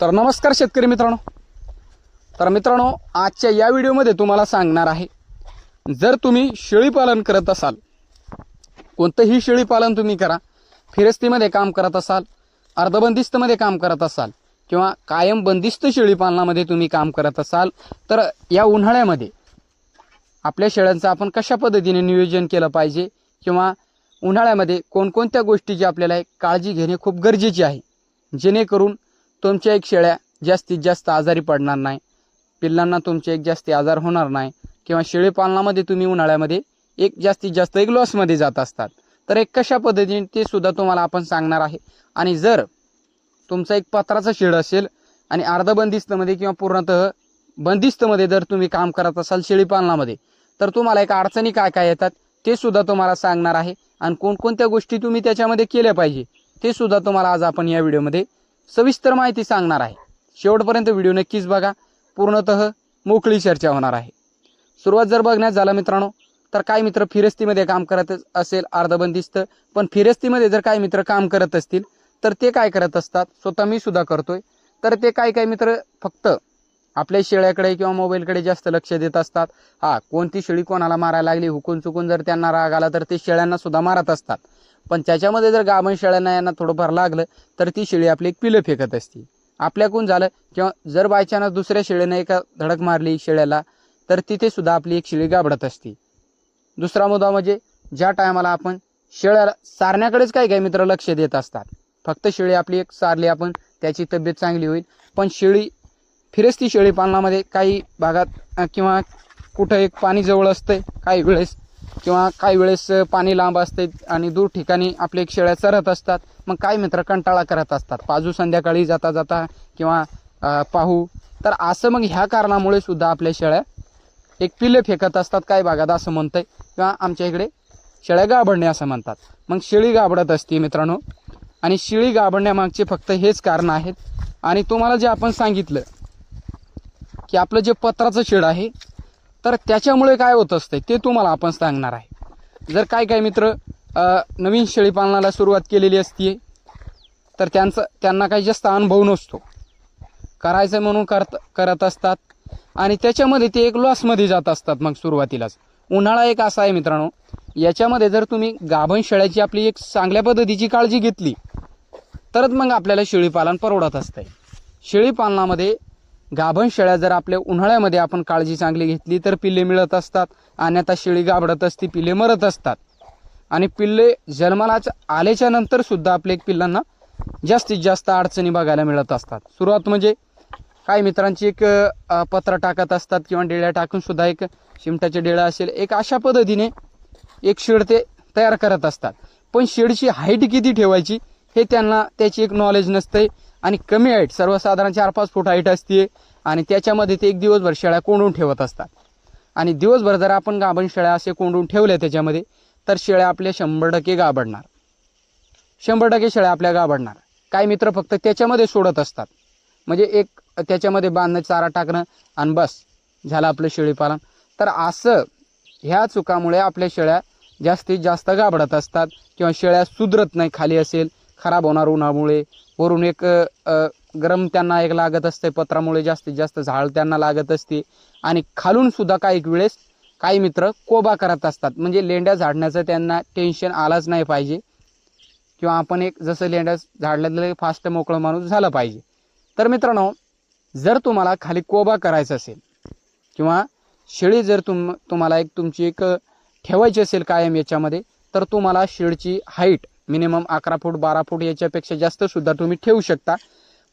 तर नमस्कार शेतकरी मित्रांनो. तर मित्रांनो, आजच्या या व्हिडिओमध्ये तुम्हाला सांगणार आहे, जर तुम्ही शेळी पालन करत असाल, कोणतंही शेळी पालन तुम्ही करा, फिरस्तीमध्ये काम करत असाल, अर्धबंदिस्तमध्ये काम करत असाल किंवा कायम बंदिस्त शेळी पालनामध्ये तुम्ही काम करत असाल, तर या उन्हाळ्यामध्ये आपल्या शेळ्यांचं आपण कशा पद्धतीने नियोजन केलं पाहिजे किंवा उन्हाळ्यामध्ये कोणकोणत्या गोष्टीची आपल्याला काळजी घेणे खूप गरजेचे आहे, जेणेकरून तुमच्या एक शेळ्या जास्तीत जास्त आजारी पडणार नाही, पिल्लांना तुमचे एक जास्ती आजार होणार नाही किंवा शेळी पालनामध्ये तुम्ही उन्हाळ्यामध्ये एक जास्तीत जास्त एक लॉसमध्ये जात असतात. तर एक कशा पद्धतीने ते सुद्धा तुम्हाला आपण सांगणार आहे. आणि जर तुमचा एक पत्राचा शेड असेल आणि अर्धबंदिस्तमध्ये किंवा पूर्णतः बंदिस्तमध्ये जर तुम्ही काम करत असाल शेळी पालनामध्ये, तर तुम्हाला एक अडचणी काय काय येतात ते सुद्धा तुम्हाला सांगणार आहे आणि कोणकोणत्या गोष्टी तुम्ही त्याच्यामध्ये केल्या पाहिजे ते सुद्धा तुम्हाला आज आपण या व्हिडिओमध्ये सविस्तर माहिती सांगणार आहे. शेवटपर्यंत व्हिडिओ नक्कीच बघा, पूर्णतः मोकळी चर्चा होणार आहे. सुरुवात जर बघण्यात झाला मित्रांनो, तर काही मित्र फिरस्तीमध्ये काम करत असेल अर्धबंदिस्त, पण फिरस्तीमध्ये जर काही मित्र काम करत असतील तर ते काय करत असतात, स्वतः मी सुद्धा करतोय, तर ते काही मित्र फक्त आपल्या शेळ्याकडे किंवा मोबाईलकडे जास्त लक्ष देत असतात. कोणती शेळी कोणाला मारायला लागली, हुकून चुकून जर त्यांना राग आला तर ते शेळ्यांना सुद्धा मारत असतात. पण त्याच्यामध्ये जर गाभण शेळ्यांना यांना थोडंफार लागलं तर ती शेळी आपली एक पिलं फेकत असते. आपल्याकडून झालं किंवा जर बायचान्स दुसऱ्या शेळीने एका धडक मारली शेळ्याला, तर तिथे सुद्धा आपली एक शेळी गाबडत असते. दुसरा मुद्दा म्हणजे ज्या टायमाला आपण शेळ्याला सारण्याकडेच काही मित्र लक्ष देत असतात, फक्त शेळी आपली एक सारली आपण त्याची तब्येत चांगली होईल. पण शेळी फिरस्ती शेळी पालनामध्ये काही भागात किंवा कुठं एक पाणी जवळ असते काही वेळेस, किंवा काही वेळेस पाणी लांब असते आणि दूर ठिकाणी आपले एक शेळ्या चरत असतात. मग काही मित्र कंटाळा करत असतात, पाजू संध्याकाळी जाता जाता किंवा पाहू, तर असं मग ह्या कारणामुळे सुद्धा आपल्या शेळ्या एक पिल्ले फेकत असतात. काही भागात असं म्हणतंय किंवा आमच्या इकडे शेळ्या गाभडणे असं म्हणतात. मग शेळी गाभडत असते मित्रांनो, आणि शेळी गाभडण्यामागचे फक्त हेच कारण आहेत. आणि तुम्हाला जे आपण सांगितलं की आपलं जे पत्राचं शेड आहे, तर त्याच्यामुळे काय होत असते ते तुम्हाला आपण सांगणार आहे. जर काही मित्र नवीन शेळी पालनाला सुरुवात केलेली असते, तर त्यांना काही जास्त अनुभव नसतो, करायचं म्हणून करत असतात आणि त्याच्यामध्ये ते एक लॉसमध्ये जात असतात. मग सुरुवातीलाच उन्हाळा एक असा आहे मित्रांनो, याच्यामध्ये जर तुम्ही गाभण शेळ्याची आपली एक चांगल्या पद्धतीची काळजी घेतली तरच मग आपल्याला शेळीपालन परवडत असते. शेळीपालनामध्ये गाभण शेळ्या जर आपल्या उन्हाळ्यामध्ये आपण काळजी चांगली घेतली तर पिल्ले मिळत असतात, आणि आता शेळी गाभडत असते, पिल्ले मरत असतात. आणि पिल्ले जन्माला आल्याच्या नंतर सुद्धा आपल्या पिल्लांना जास्तीत जास्त अडचणी बघायला मिळत असतात. सुरुवात म्हणजे काही मित्रांची एक पत्र टाकत असतात किंवा डेळ्या टाकून सुद्धा एक शिमटाचे डेळा असेल, एक अशा पद्धतीने एक शेड ते तयार करत असतात. पण शेडची हाईट किती ठेवायची हे त्यांना त्याची एक नॉलेज नसते. आणि कमी हाईट, सर्वसाधारण 4-5 फूट हाईट असते, आणि त्याच्यामध्ये ते एक दिवसभर शेळ्या कोंडून ठेवत असतात. आणि दिवसभर जर आपण गाभण शेळ्या असे कोंडून ठेवल्या त्याच्यामध्ये, तर शेळ्या आपल्या 100% गाभडणार, 100% शेळ्या आपल्या गाभडणार. काही मित्र फक्त त्याच्यामध्ये सोडत असतात, म्हणजे एक त्याच्यामध्ये बांधणं, चारा टाकणं आणि बस झालं आपलं शेळीपालन. तर असं ह्या चुकामुळे आपल्या शेळ्या जास्तीत जास्त गाभडत असतात किंवा शेळ्या सुधरत नाही. खाली असेल खराब होणार उन्हामुळे, वरून एक गरम त्यांना एक लागत असते, पत्रामुळे जास्तीत जास्त झाड त्यांना लागत असते. आणि खालून सुद्धा काही वेळेस काही मित्र कोबा करत असतात, म्हणजे लेंड्या झाडण्याचं त्यांना टेन्शन आलंच नाही पाहिजे, किंवा आपण एक जसं लेंड्या झाडल्यातलं फास्ट मोकळं माणूस झालं पाहिजे. तर मित्रांनो, जर तुम्हाला खाली कोबा करायचा असेल किंवा शेळी जर तुम्हाला एक तुमची एक ठेवायची असेल कायम याच्यामध्ये, तर तुम्हाला शेडची हाईट मिनिमम 11 फूट 12 फूट याच्यापेक्षा जास्त सुद्धा तुम्ही ठेवू शकता.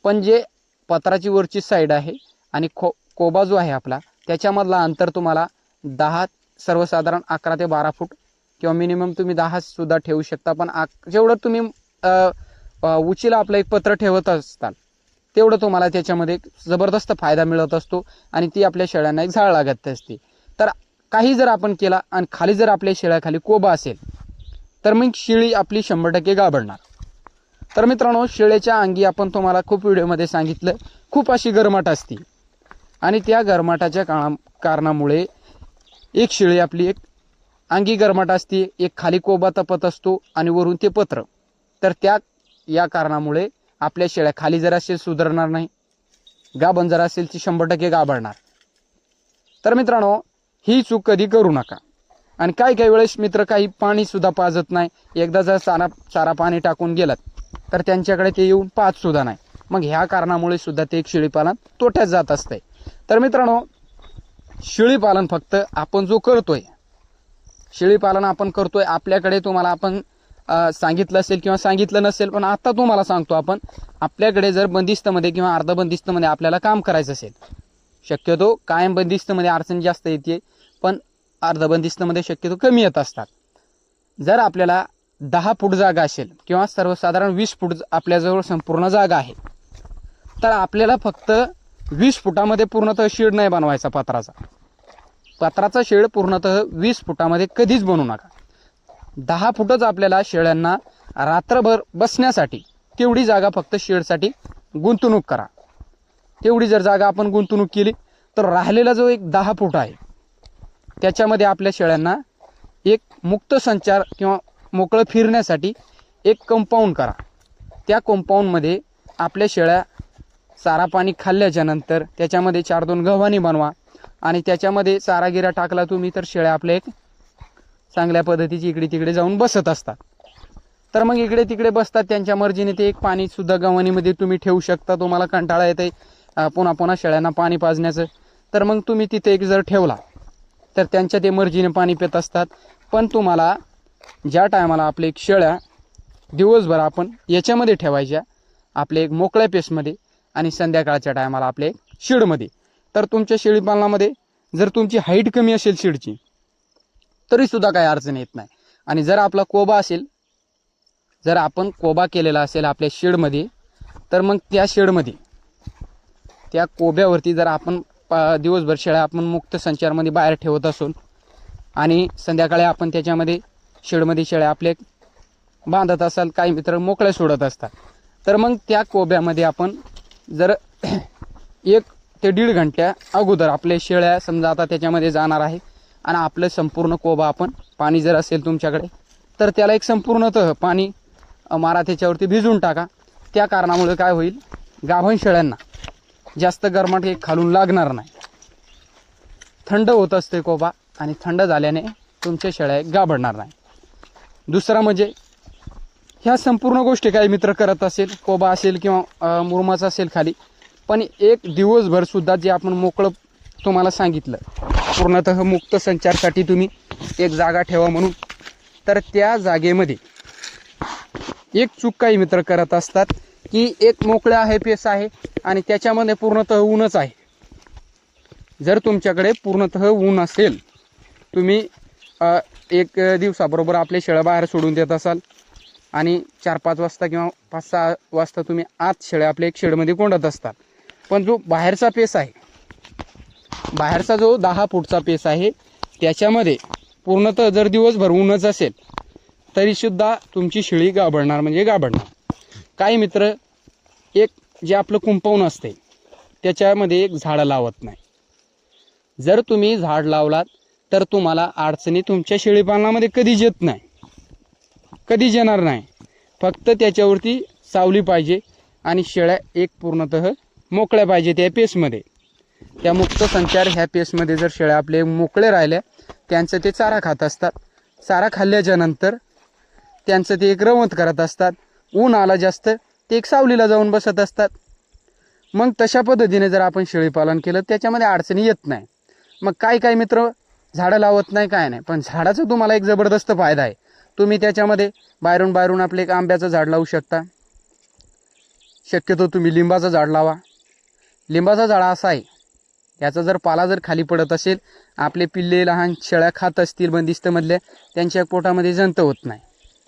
पण जे पत्राची वरची साईड आहे आणि कोबा जो आहे आपला, त्याच्यामधला अंतर तुम्हाला 10, सर्वसाधारण 11 ते 12 फूट किंवा मिनिमम तुम्ही 10 सुद्धा ठेवू शकता. पण जेवढं तुम्ही उचीला आपलं एक पत्र ठेवत असताल तेवढं तुम्हाला त्याच्यामध्ये जबरदस्त फायदा मिळत असतो, आणि ती आपल्या शेळ्यांना एक झाड लागत असते. तर काही जर आपण केला आणि खाली जर आपल्या शेळ्याखाली कोबा असेल तर मग शेळी आपली 100% गाभडणार. तर मित्रांनो, शेळ्याच्या अंगी आपण तुम्हाला खूप व्हिडिओमध्ये सांगितलं, खूप अशी गरमाट असते, आणि त्या गरमाटाच्या कारणामुळे एक शेळी आपली एक अंगी गरमाट असते, एक खाली कोबा तपत असतो आणि वरून ते पत्र. तर या कारणामुळे आपल्या शेळ्या खाली जर असे सुधारणार नाही, गाभण जर असेल ती 100% गाभणार. तर मित्रांनो, ही चूक कधी करू नका. आणि काही वेळेस मित्र काही पाणी सुद्धा पाजत नाही. एकदा जर चारा पाणी टाकून गेलात तर त्यांच्याकडे ते येऊन पाहत सुद्धा नाही. मग ह्या कारणामुळे सुद्धा ते एक शेळीपालन तोट्यात जात असते. तर मित्रांनो, शेळीपालन फक्त आपण जो करतोय, शेळीपालन आपण करतोय, आपल्याकडे तुम्हाला आपण सांगितलं असेल किंवा सांगितलं नसेल, पण आता तुम्हाला सांगतो आपण, आपल्याकडे जर बंदिस्तमध्ये किंवा अर्धबंदिस्तमध्ये आपल्याला काम करायचं असेल, शक्यतो कायम बंदिस्तमध्ये अडचण जास्त येते, पण अर्धबंदिस्तमध्ये शक्यतो कमी येत असतात. जर आपल्याला 10 फूट जागा असेल किंवा सर्वसाधारण 20 फूट आपल्याजवळ संपूर्ण जागा आहे, तर आपल्याला फक्त 20 फुटामध्ये पूर्णतः शेड नाही बनवायचा. पत्राचा शेड पूर्णतः 20 फुटामध्ये कधीच बनवू नका. 10 फुटच आपल्याला शेळ्यांना रात्रभर बसण्यासाठी तेवढी जागा फक्त शेडसाठी गुंतवणूक करा. तेवढी जर जागा आपण गुंतवणूक केली तर राहिलेला जो एक 10 फूट आहे त्याच्यामध्ये आपल्या शेळ्यांना एक मुक्त संचार किंवा मोकळं फिरण्यासाठी एक कंपाऊंड करा. त्या कंपाऊंडमध्ये आपल्या शेळ्या चारा पाणी खाल्ल्याच्या नंतर त्याच्यामध्ये 4-2 गव्हाणी बनवा आणि त्याच्यामध्ये चारा गिरा टाकला तुम्ही तर शेळ्या आपल्या एक चांगल्या पद्धतीची इकडे तिकडे जाऊन बसत असतात. तर मग इकडे तिकडे बसतात त्यांच्या मर्जीने. ते एक पाणी सुद्धा गव्हाणीमध्ये तुम्ही ठेवू शकता. तुम्हाला कंटाळा येते पुन्हा पुन्हा शेळ्यांना पाणी पाजण्याचं, तर मग तुम्ही तिथे एक जर ठेवला तर त्यांच्या ते मर्जीने पाणी पित असतात. पण तुम्हाला ज्या टायमाला आपले एक शेळ्या दिवसभर आपण याच्यामध्ये ठेवायच्या, आपले एक मोकळ्या पेसमध्ये, आणि संध्याकाळच्या टायमाला आपले एक शेडमध्ये, तर तुमच्या शेळीपालनामध्ये जर तुमची हाईट कमी असेल शेडची तरीसुद्धा काही अडचण येत नाही. आणि जर आपला कोबा असेल, जर आपण कोबा केलेला असेल आपल्या शेडमध्ये, तर मग त्या शेडमध्ये त्या कोब्यावरती जर आपण दिवसभर शेळ्या आपण मुक्त संचारमध्ये बाहेर ठेवत असू आणि संध्याकाळी आपण त्याच्यामध्ये शेडमध्ये शेळ्या आपले बांधत असाल, काही मित्र मोकळ्या सोडत असतात, तर मग त्या कोब्यामध्ये आपण जर 1 ते 1.5 घंट्या अगोदर आपल्या शेळ्या समजा आता त्याच्यामध्ये जाणार आहे आणि आपलं संपूर्ण कोबा आपण पाणी जर असेल तुमच्याकडे तर त्याला एक संपूर्णतः पाणी मारा, त्याच्यावरती भिजवून टाका. त्या कारणामुळे काय होईल, गाभण शेळ्यांना जास्त गरमाट एक खालून लागणार नाही. थंड होत असते कोबा आणि थंड झाल्याने तुमच्या शेळ्या गाभणार नाही. दुसरा म्हणजे ह्या संपूर्ण गोष्टी काही मित्र करत असेल, कोबा असेल किंवा मुरमाचा असेल खाली, पण एक दिवसभर सुद्धा जे आपण मोकळं तुम्हाला सांगितलं पूर्णतः मुक्त संचारसाठी तुम्ही एक जागा ठेवा म्हणून, तर त्या जागेमध्ये एक चूक काही मित्र करत असतात की एक मोकळा आहे पेस आहे आणि त्याच्यामध्ये पूर्णतः ऊनच आहे. जर तुमच्याकडे पूर्णतः ऊन असेल, तुम्ही एक दिवसाबरोबर आपले शेळ्या बाहेर सोडून देत असाल आणि 4-5 वाजता किंवा 5-6 वाजता तुम्ही आत शेळ्या आपल्या एक शेडमध्ये कोंडत असतात, पण जो बाहेरचा पेस आहे, बाहेरचा जो 10 फूटचा पेस आहे त्याच्यामध्ये पूर्णतः जर दिवसभर ऊनच असेल तरीसुद्धा तुमची शेळी गाभणार म्हणजे गाभणार. काही मित्र एक जे आपलं कुंपवून असते त्याच्यामध्ये एक झाडं लावत नाही. जर तुम्ही झाड लावलात तर तुम्हाला अडचणी तुमच्या शेळीपालनामध्ये कधीच येत नाही, कधीच येणार नाही. फक्त त्याच्यावरती सावली पाहिजे आणि शेळ्या एक पूर्णतः मोकळ्या पाहिजे त्या पेसमध्ये. त्या मुक्त संचार ह्या पेसमध्ये जर शेळ्या आपले मोकळे राहिल्या, त्यांचं ते चारा खात असतात. चारा खाल्ल्याच्या नंतर त्यांचं ते एक रवंत करत असतात. ऊन आला जास्त ते एक सावलीला जाऊन बसत असतात. मग तशा पद्धतीने जर आपण शेळीपालन केलं त्याच्यामध्ये अडचणी येत नाही. मग काही मित्र झाडं लावत नाही, काय नाही, पण झाडाचा तुम्हाला एक जबरदस्त फायदा आहे. तुम्ही त्याच्यामध्ये बाहेरून आपले एक आंब्याचं झाड लावू शकता. शक्यतो तुम्ही लिंबाचं झाड लावा. लिंबाचा झाड असा आहे, याचा जर पाला जर खाली पडत असेल, आपले पिल्ले लहान शेळ्या खात असतील बंदिस्तमधल्या, त्यांच्या पोटामध्ये जंत होत नाही.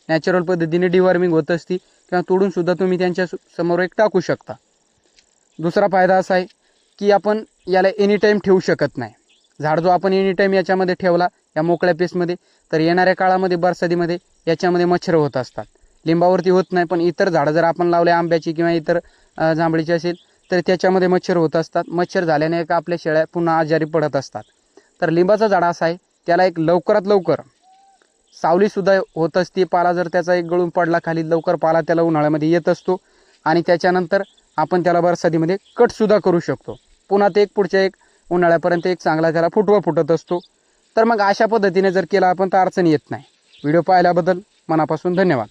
नॅचरल पद्धतीने डिवॉर्मिंग होत असती किंवा तोडूनसुद्धा तुम्ही त्यांच्या समोर एक टाकू शकता. दुसरा फायदा असा आहे की आपण याला एनी टाईम ठेवू शकत नाही. झाड जो आपण एनी टाईम याच्यामध्ये ठेवला या मोकळ्या पेसमध्ये, तर येणाऱ्या काळामध्ये बरसातीमध्ये याच्यामध्ये मच्छर होत असतात. लिंबावरती होत नाही, पण इतर झाडं जर आपण लावले आंब्याची किंवा इतर जांभळीची असेल तर त्याच्यामध्ये मच्छर होत असतात. मच्छर झाल्याने एक आपल्या शेळ्या पुन्हा आजारी पडत असतात. तर लिंबाचं झाड असं आहे, त्याला एक लवकरात लवकर सावलीसुद्धा होत असते. पाला जर त्याचा एक गळून पडला खाली, लवकर पाला त्याला उन्हाळ्यामध्ये येत असतो आणि त्याच्यानंतर आपण त्याला बरसातीमध्ये कटसुद्धा करू शकतो. पुन्हा ते पुढच्या एक उन्हाळ्यापर्यंत एक चांगला त्याला फुटवा फुटत असतो. तर मग अशा पद्धतीने जर केला आपण तर अडचण येत नाही. व्हिडिओ पाहिल्याबद्दल मनापासून धन्यवाद.